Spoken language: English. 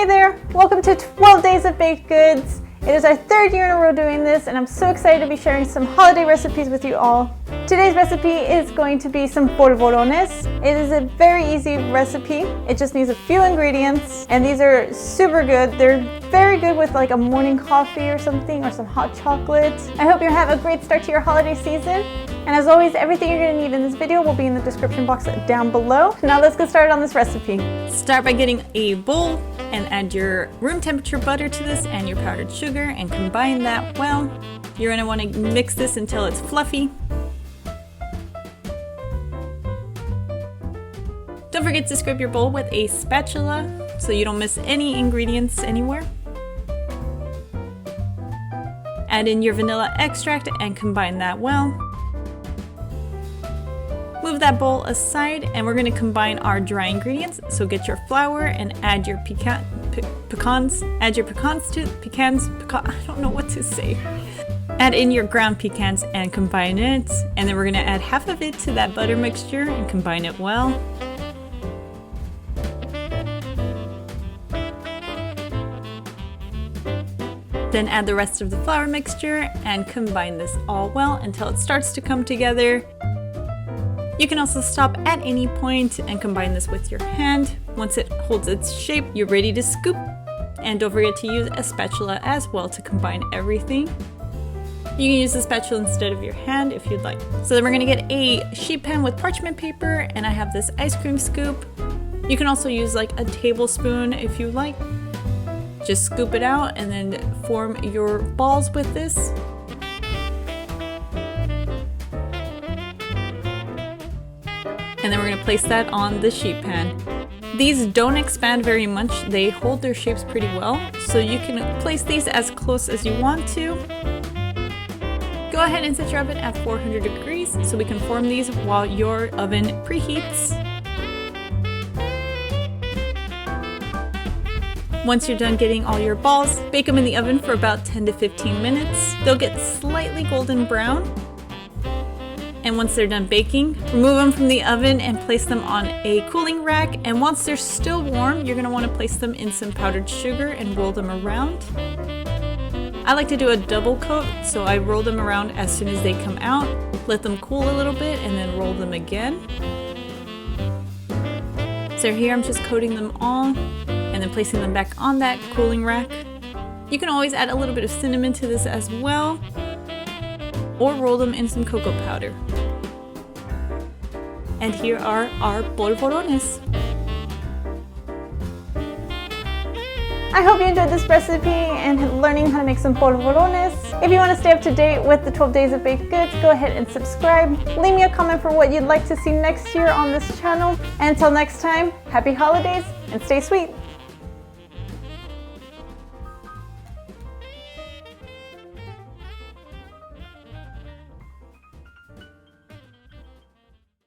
Hey there, welcome to 12 Days of Baked Goods. It is our third year in a row doing this, and I'm so excited to be sharing some holiday recipes with you all. Today's recipe is going to be some polvorones. It is a very easy recipe. It just needs a few ingredients, and these are super good. They're very good with like a morning coffee or something, or some hot chocolate. I hope you have a great start to your holiday season. And as always, everything you're going to need in this video will be in the description box down below. Now let's get started on this recipe. Start by getting a bowl and add your room temperature butter to this and your powdered sugar and combine that well. You're going to want to mix this until it's fluffy. Don't forget to scrub your bowl with a spatula so you don't miss any ingredients anywhere. Add in your vanilla extract and combine that well. Move that bowl aside and we're going to combine our dry ingredients. So get your flour and add your pecans. I don't know what to say. Add in your ground pecans and combine it. And then we're going to add half of it to that butter mixture and combine it well. Then add the rest of the flour mixture and combine this all well until it starts to come together. You can also stop at any point and combine this with your hand. Once it holds its shape, you're ready to scoop. And don't forget to use a spatula as well to combine everything. You can use the spatula instead of your hand if you'd like. So then we're gonna get a sheet pan with parchment paper, and I have this ice cream scoop. You can also use like a tablespoon if you like. Just scoop it out and then form your balls with this. And then we're going to place that on the sheet pan. These don't expand very much, they hold their shapes pretty well, so you can place these as close as you want to. Go ahead and set your oven at 400 degrees so we can form these while your oven preheats. Once you're done getting all your balls, bake them in the oven for about 10 to 15 minutes. They'll get slightly golden brown. And once they're done baking, remove them from the oven and place them on a cooling rack. And once they're still warm, you're going to want to place them in some powdered sugar and roll them around. I like to do a double coat, so I roll them around as soon as they come out, let them cool a little bit, and then roll them again. So here I'm just coating them all and then placing them back on that cooling rack. You can always add a little bit of cinnamon to this as well, or roll them in some cocoa powder. And here are our polvorones. I hope you enjoyed this recipe and learning how to make some polvorones. If you want to stay up to date with the 12 Days of Baked Goods, go ahead and subscribe. Leave me a comment for what you'd like to see next year on this channel. And until next time, happy holidays and stay sweet.